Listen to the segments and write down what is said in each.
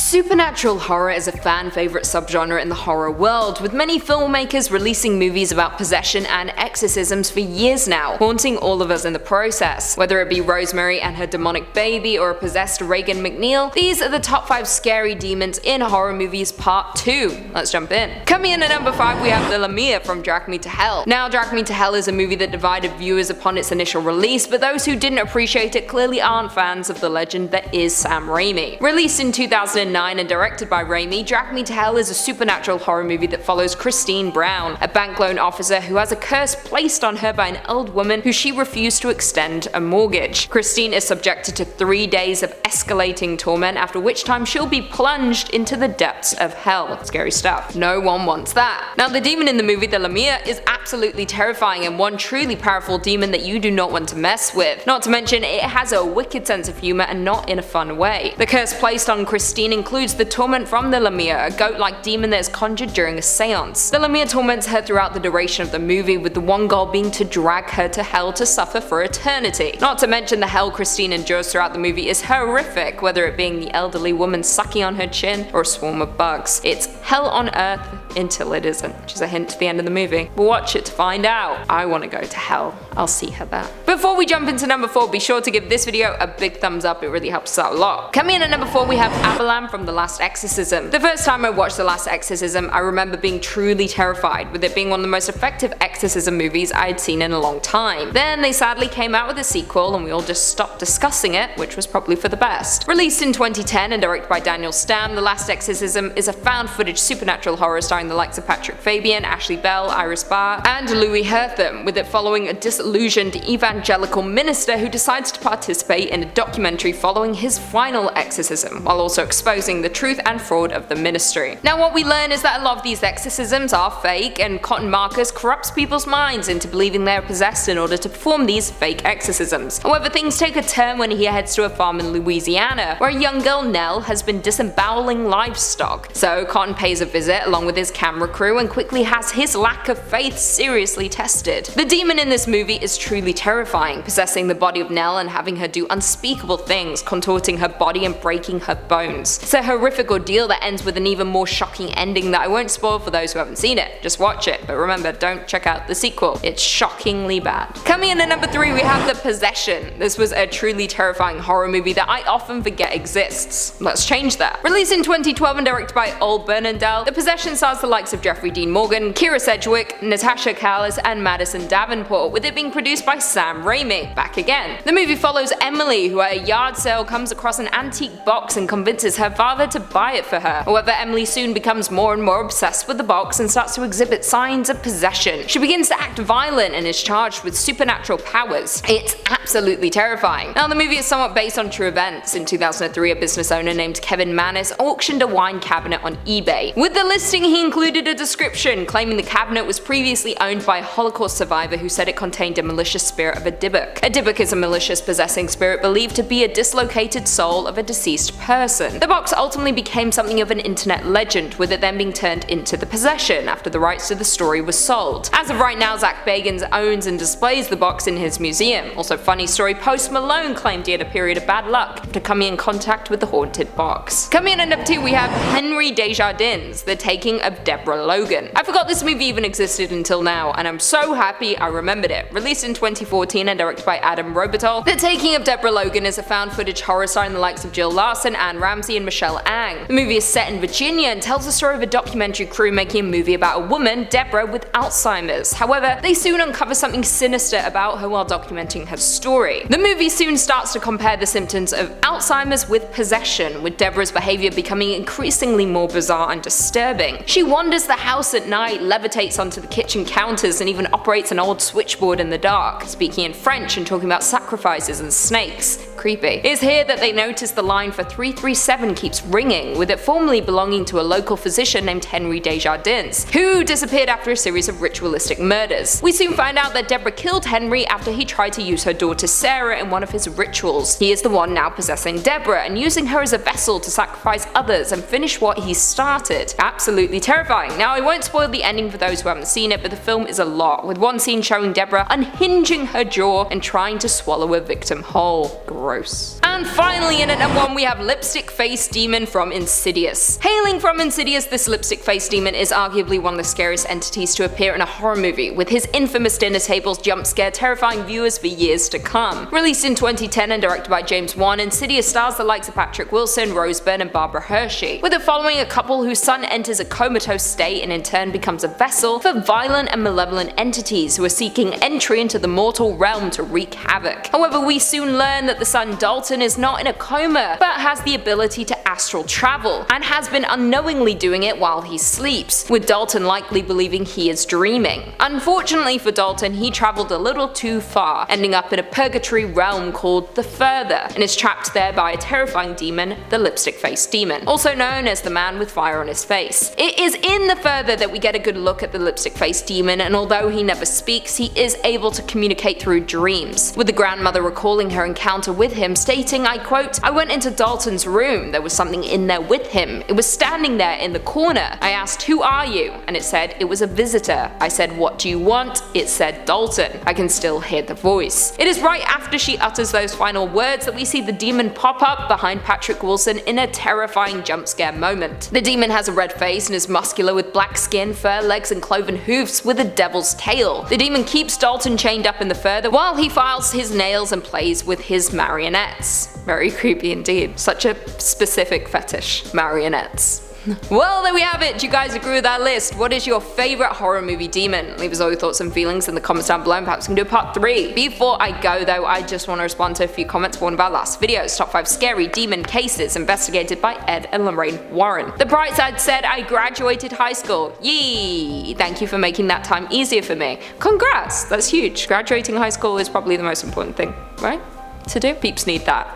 Supernatural horror is a fan favorite subgenre in the horror world, with many filmmakers releasing movies about possession and exorcisms for years now, haunting all of us in the process. Whether it be Rosemary and her demonic baby or a possessed Reagan McNeil, these are the top 5 scary demons in horror movies part 2. Let's jump in. Coming in at number 5 we have the Lamia from Drag Me to Hell. Now Drag Me to Hell is a movie that divided viewers upon its initial release, but those who didn't appreciate it clearly aren't fans of the legend that is Sam Raimi. Released in 2009 and directed by Raimi, Drag Me to Hell is a supernatural horror movie that follows Christine Brown, a bank loan officer who has a curse placed on her by an old woman who she refused to extend a mortgage. Christine is subjected to 3 days of escalating torment, after which time she'll be plunged into the depths of hell. Scary stuff. No one wants that. Now the demon in the movie, the Lamia, is absolutely terrifying and one truly powerful demon that you do not want to mess with. Not to mention it has a wicked sense of humor and not in a fun way. The curse placed on Christine includes the torment from the Lamia, a goat-like demon that is conjured during a seance. The Lamia torments her throughout the duration of the movie, with the one goal being to drag her to hell to suffer for eternity. Not to mention the hell Christine endures throughout the movie is horrific, whether it being the elderly woman sucking on her chin or a swarm of bugs. It's hell on earth until it isn't, which is a hint to the end of the movie. But watch it to find out. I want to go to hell. I'll see her there. Before we jump into number 4, be sure to give this video a big thumbs up, it really helps us out a lot. Coming in at number 4 we have Abalam from The Last Exorcism. The first time I watched The Last Exorcism, I remember being truly terrified, with it being one of the most effective exorcism movies I had seen in a long time. Then they sadly came out with a sequel and we all just stopped discussing it, which was probably for the best. Released in 2010 and directed by Daniel Stam, The Last Exorcism is a found footage supernatural horror starring the likes of Patrick Fabian, Ashley Bell, Iris Barr, and Louis Hertham, with it following a disillusioned evangelical minister who decides to participate in a documentary following his final exorcism, while also exposing the truth and fraud of the ministry. Now what we learn is that a lot of these exorcisms are fake, and Cotton Marcus corrupts people's minds into believing they are possessed in order to perform these fake exorcisms. However, things take a turn when he heads to a farm in Louisiana, where a young girl, Nell, has been disemboweling livestock. So Cotton pays a visit along with his camera crew and quickly has his lack of faith seriously tested. The demon in this movie is truly terrifying, possessing the body of Nell and having her do unspeakable things, contorting her body and breaking her bones. It's a horrific ordeal that ends with an even more shocking ending that I won't spoil for those who haven't seen it. Just watch it, but remember, don't check out the sequel. It's shockingly bad. Coming in at number 3 we have The Possession. This was a truly terrifying horror movie that I often forget exists. Let's change that. Released in 2012 and directed by Ol Bernadette, The Possession stars the likes of Jeffrey Dean Morgan, Kira Sedgwick, Natasha Callis, and Madison Davenport, with it being produced by Sam Raimi. Back again. The movie follows Emily, who at a yard sale comes across an antique box and convinces her father to buy it for her. However, Emily soon becomes more and more obsessed with the box and starts to exhibit signs of possession. She begins to act violent and is charged with supernatural powers. It's absolutely terrifying. Now the movie is somewhat based on true events. In 2003, a business owner named Kevin Manis auctioned a wine cabinet on eBay. With the listing, he included a description claiming the cabinet was previously owned by a Holocaust survivor who said it contained a malicious spirit of a Dybbuk. A Dybbuk is a malicious possessing spirit believed to be a dislocated soul of a deceased person. The box ultimately became something of an internet legend, with it then being turned into The Possession after the rights to the story was sold. As of right now, Zach Bagans owns and displays the box in his museum. Also funny story, Post Malone claimed he had a period of bad luck after coming in contact with the haunted box. Coming in at number 2 we have Henri Desjardins, The Taking of Deborah Logan. I forgot this movie even existed until now, and I'm so happy I remembered it. Released in 2014 and directed by Adam Robital, The Taking of Deborah Logan is a found footage horror starring the likes of Jill Larson, Anne Ramsey, and Michelle Ang. The movie is set in Virginia and tells the story of a documentary crew making a movie about a woman, Deborah, with Alzheimer's. However, they soon uncover something sinister about her while documenting her story. The movie soon starts to compare the symptoms of Alzheimer's with possession, with Deborah's behavior becoming increasingly more bizarre and disturbing. She wanders the house at night, levitates onto the kitchen counters, and even operates an old switchboard in the dark, speaking in French and talking about sacrifices and snakes. Creepy. It is here that they notice the line for 337 keeps ringing, with it formerly belonging to a local physician named Henri Desjardins, who disappeared after a series of ritualistic murders. We soon find out that Deborah killed Henri after he tried to use her daughter Sarah in one of his rituals. He is the one now possessing Deborah and using her as a vessel to sacrifice others and finish what he started. Absolutely terrifying. Now I won't spoil the ending for those who haven't seen it, but the film is a lot, with one scene showing Deborah unhinging her jaw and trying to swallow a victim whole. gross. And finally, in at number 1, we have Lipstick Face Demon from Insidious. Hailing from Insidious, this Lipstick Face Demon is arguably one of the scariest entities to appear in a horror movie, with his infamous dinner tables jump scare terrifying viewers for years to come. Released in 2010 and directed by James Wan, Insidious stars the likes of Patrick Wilson, Rose Byrne, and Barbara Hershey, with it following a couple whose son enters a comatose state and in turn becomes a vessel for violent and malevolent entities who are seeking entry into the mortal realm to wreak havoc. However, we soon learn that the son Dalton is not in a coma, but has the ability to astral travel, and has been unknowingly doing it while he sleeps, with Dalton likely believing he is dreaming. Unfortunately for Dalton, he travelled a little too far, ending up in a purgatory realm called the Further, and is trapped there by a terrifying demon, the Lipstick Face Demon, also known as the man with fire on his face. It is in the Further that we get a good look at the Lipstick Face Demon, and although he never speaks, he is able to communicate through dreams, with the grandmother recalling her encounter with him, stating, I quote, "I went into Dalton's room, there was something in there with him. It was standing there in the corner. I asked, 'Who are you?' and it said it was a visitor. I said, 'What do you want?' It said Dalton. I can still hear the voice." It is right after she utters those final words that we see the demon pop up behind Patrick Wilson in a terrifying jump scare moment. The demon has a red face and is muscular with black skin, fur, legs, and cloven hoofs with a devil's tail. The demon keeps Dalton chained up in the Further while he files his nails and plays with his marionettes. Very creepy indeed. Such a specific fetish. Marionettes. Well, there we have it. Do you guys agree with that list? What is your favorite horror movie demon? Leave us all your thoughts and feelings in the comments down below, and perhaps we can do a part 3. Before I go though, I just want to respond to a few comments for one of our last videos. Top 5 scary demon cases investigated by Ed and Lorraine Warren. The bright side said, I graduated high school. Yee! Thank you for making that time easier for me. Congrats! That's huge. Graduating high school is probably the most important thing, right? To do? Peeps need that.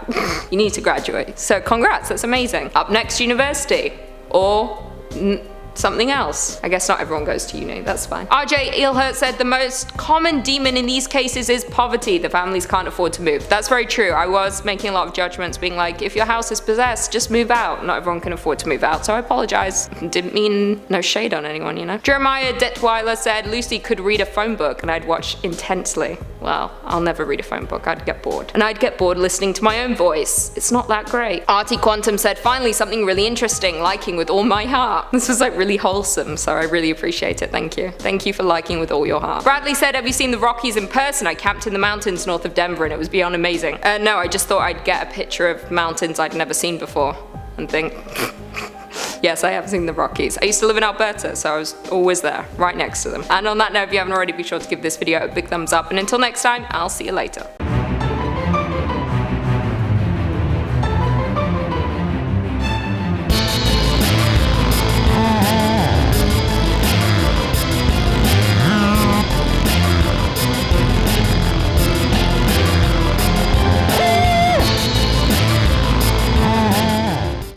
You need to graduate. So congrats, that's amazing. Up next, university. Or something else. I guess not everyone goes to uni, that's fine. RJ Eelhurt said the most common demon in these cases is poverty. The families can't afford to move. That's very true. I was making a lot of judgments being like, if your house is possessed, just move out. Not everyone can afford to move out, so I apologize. Didn't mean no shade on anyone, you know. Jeremiah Detweiler said Lucy could read a phone book and I'd watch intensely. Well, I'll never read a phone book, I'd get bored. And I'd get bored listening to my own voice. It's not that great. Artie Quantum said, finally something really interesting, liking with all my heart. This was like really wholesome, so I really appreciate it, thank you. Thank you for liking with all your heart. Bradley said, have you seen the Rockies in person? I camped in the mountains north of Denver and it was beyond amazing. No, I just thought I'd get a picture of mountains I'd never seen before and think, yes, I have seen the Rockies. I used to live in Alberta, so I was always there, right next to them. And on that note, if you haven't already, be sure to give this video a big thumbs up, and until next time, I'll see you later.